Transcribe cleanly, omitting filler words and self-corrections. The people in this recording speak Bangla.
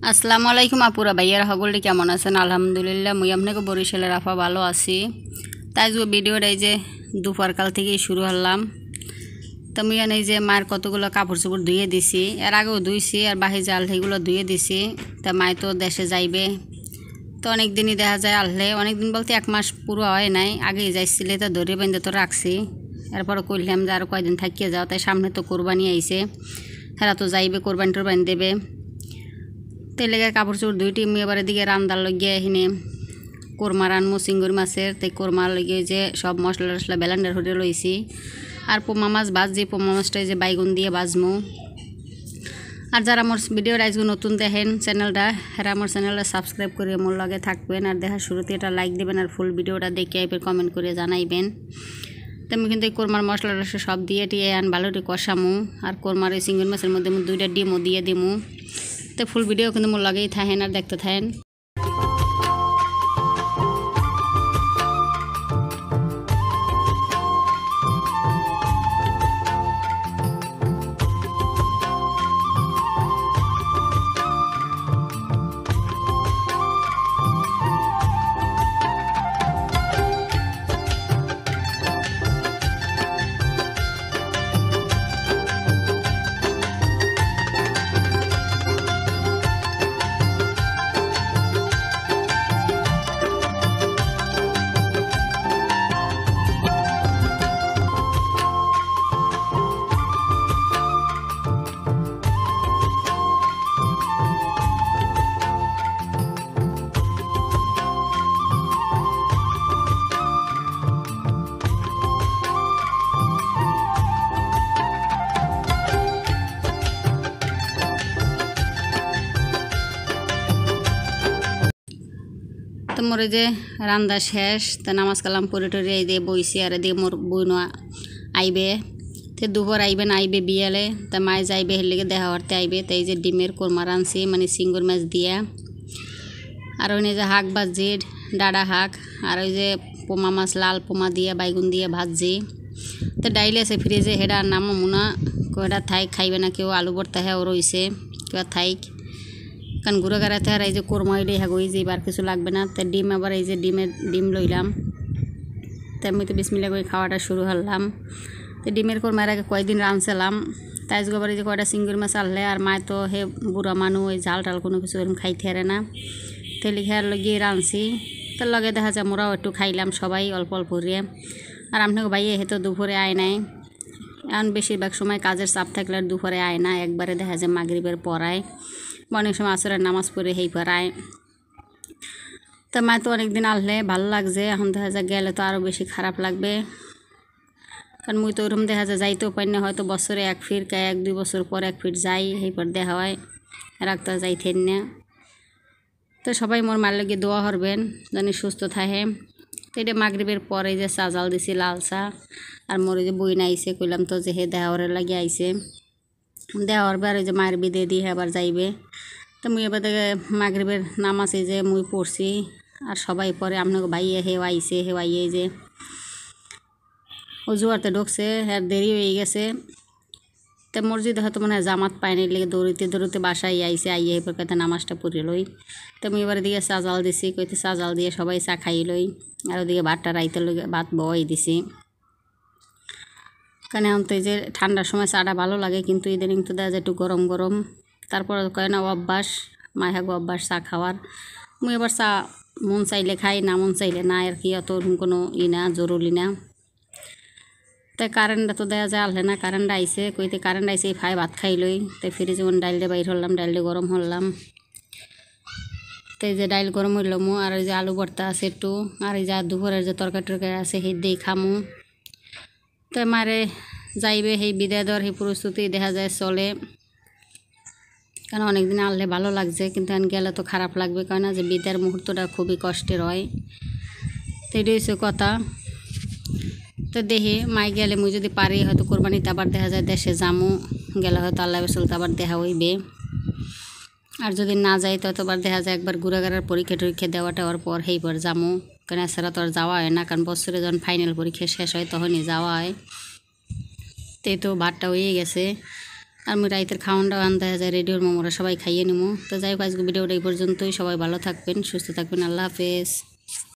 আসসালামু আলাইকুম আপুরা ভাইয়ারা সকলে কেমন আছেন? আলহামদুলিল্লাহ মুই আপনাকে বরিশালের আফা ভালো আছি। তাই যে ভিডিওটা এই যে দুপুরকাল থেকেই শুরু হলাম। তো মুই এই যে মায়ের কতগুলো কাপড় চোপড় ধুয়ে দিছি, এর আগেও ধুইছি আর বাহি জাল সেগুলো ধুয়ে দিছি। তা মায় তো দেশে যাইবে, তো অনেক দিনই দেখা যায় আললে, অনেক দিন বলতে 1 মাস পুরো হয় নাই, আগেই যাইছিলে তো ধরে বেঁধে তো রাখছি। এরপরে কইলাম যে আর কয়দিন থাকিয়ে যাও, তাই সামনে তো কোরবানি আইছে, হেরা তো যাইবে কোরবানি টোরবানি দেবে। তেল লেগে কাপড় চোপড় ধুইটি মুই এবার এদিকে রান্দার লগে এখানে কোরমা রানমু চিংড়ি মাছের, তাই কোরমার লগে যে সব মশলা টশলা ব্লেন্ডার হয়ে লইছি। আর পোমা মাছ ভাজি, পোমা মাছটা যে বাইগুন দিয়ে ভাজমু। আর যারা আমার ভিডিওর আজকে নতুন দেখেন চ্যানেলটা, এরা আমার চ্যানেলটা সাবস্ক্রাইব করে মোর লগে থাকবেন, আর দেখার শুরুতে এটা লাইক দেবেন, আর ফুল ভিডিওটা দেখে এবার কমেন্ট করে জানাইবেন। তো আমি কিন্তু এই কোরমার মশলা টশলা সব দিয়ে টিয়ে ভালো করে কষামু। আর কোরমার এই চিংড়ি মাছের মধ্যে 2টা ডিমও দিয়ে দিমু। তো ফুল ভিডিও কিন্তু মোর লাগেই থাকেন আর দেখতে থাকেন। তো মোর যে রান্দা শেষ, তা নামাজ কালাম পরে টরে এই দিয়ে বইছি। আর দিয়ে মোর বইন আইবে, তো দুপুর আইবে না আইবে বিয়ালে, তা মায় যাইবে হের লেগে দেখা করতে আইবে। তাই এই যে ডিমের কোরমা রানছি, মানে চিংড়ি মাছ দিয়া। আর ওই যে শাক ভাজি, ডাঁড়া শাক, আর ওই যে পোমা মাছ লাল পোমা দিয়ে বাইগুন দিয়ে ভাজি। তো ডাইল আছে ফ্রিজে, হেডা নামো মুনা কেডা থাইক খাইবে না কেউ, আলু ভর্তা হ্যাঁ রইছে কেউ থাইক, কারণ ঘুরে গাড়াতে। আর এই যে কোরমা এটাই হ্যাঁ যে এবার কিছু লাগবে না। তো ডিম আবার এই যে ডিম লইলাম, তো আমি তো বিসমিল্লা করে খাওয়াটা শুরু করলাম। তো ডিমের কোরমার আগে কয়েকদিন রাঁধছিলাম, তাই আবার এই যে কয়টা চিংড়ি মাছ আনলে। আর মায় তো হে বুড়া মানুষ, ওই ঝাল টাল কোনো কিছু এরকম খাইতে হারে না, তেলি খেয়ার লাগিয়ে রাঁধছি। তার লগে দেখা যায় মোরাও একটু খাইলাম সবাই অল্প অল্প করে। আর আপনাকে ভাইয়ে হেতো দুপুরে আয় নাই, এখন বেশিরভাগ সময় কাজের চাপ থাকলে আর দুপুরে আয় না, একবারে দেখা যায় মাগরিবের পড়ায়, অনেক সময় আসরের নামাজ পড়ে হেই পড়ায়। তো মায় তো অনেকদিন আনলে ভালো লাগছে, এখন দেখা যায় গেলে তো আরও বেশি খারাপ লাগবে। কারণ মুই তো ওরকম দেখা যায় যাইতেও পারি না, হয়তো বছরে 1 ফির 1-2 বছর পর 1 ফির যাই, এই পর দেখা হয়, রাখতে যাইতেন না। তো সবাই মোর মার লাগে দোয়া করবেন জানি সুস্থ থাকে। তো এটা মাগরিবের পরে যে চা জাল দিছি লাল চা। আর মোর যে বই নাইছে কইলাম তো যে হে দেওয়ারে লাগে আইছে, দেওয়ার বার ওই যে মায়ের বিদে দিয়ে আবার যাইবে। তো মুই এবার থেকে মাগরিবের নামাজ এই যে মুই পড়ছি, আর সবাই পরে আপনাকে ভাইয়ে হেও আইছে, হেও আইয়ে যে ও জোয়ারতে ঢুকছে, আর দেরি হয়ে গেছে। তো মসজিদ হয়তো মনে হয় জামাত পায়নি, লেগে দৌড়িতে দৌড়িতে বাসায় আইছে, আইয়ে এরপর কথা নামাজটা পড়ে লই। তো আমি এবার দিকে চা জাল দিছি, কইতে চা জাল দিয়ে সবাই চা খাই লই। আর ওদিকে ভাতটা রাইতে লগে ভাত বই দিছি, কারণ এখন তো এই যে ঠান্ডার সময় চাটা ভালো লাগে, কিন্তু ইদানিং তো দেখা যায় একটু গরম গরম। তারপর কয় না অভ্যাস, মায় হাগো অভ্যাস চা খাওয়ার। মুই এবার চা মন চাইলে খাই, না মন চাইলে না, আর কি অত কোনো না জরুরি না। তাই কারেন্টটা তো দেওয়া যায় আলহে না, কারেন্ট আইসে কইতে কারেন্ট আইসে ফাই ভাত খাই লই। তাই ফিরে যেমন ডাইলটা বাইর হলাম, ডাইলটা গরম হলাম। তাই যে ডাইল গরম হইলামু, আর এই যে আলু ভর্তা আছে একটু, আর এই যে দুপুরের যে তরকারি টরকারি আছে সেই দিয়ে খামু। তো মারে যাইবে সেই বিদায় দেওয়ার সেই প্রস্তুতি দেখা যায় চলে, কারণ অনেকদিন আনলে ভালো লাগছে, কিন্তু এখন গেলে তো খারাপ লাগবে, কারণ যে বিদায়ের মুহূর্তটা খুবই কষ্টের হয়। তো এটাই হচ্ছে কথা। তো দেখি মাই গেলে মুই যদি পারি হয়তো কোরবানিতে আবার দেখা যায় দেশে যামু, গেলে হয়তো আল্লাহ রসুলতে আবার দেখা হইবে। আর যদি না যাই ততবার দেখা যায় একবার ঘুরাঘাড়ার পরীক্ষা টরীক্ষা দেওয়াটা হওয়ার পর সেই পর যামু, কারণ এছাড়া তো আর যাওয়া হয় না, কারণ বছরে যখন ফাইনাল পরীক্ষা শেষ হয় তখনই যাওয়া হয়। তো ভাতটা হয়ে গেছে, আর আমি রাইতের খাওয়ানটাও আনতে যায় রেডিওর মোমোরা সবাই খাইয়ে নিমো। তো যাই হোক আজকে ভিডিওটা এই পর্যন্তই। সবাই ভালো থাকবেন, সুস্থ থাকবেন। আল্লাহ হাফেজ।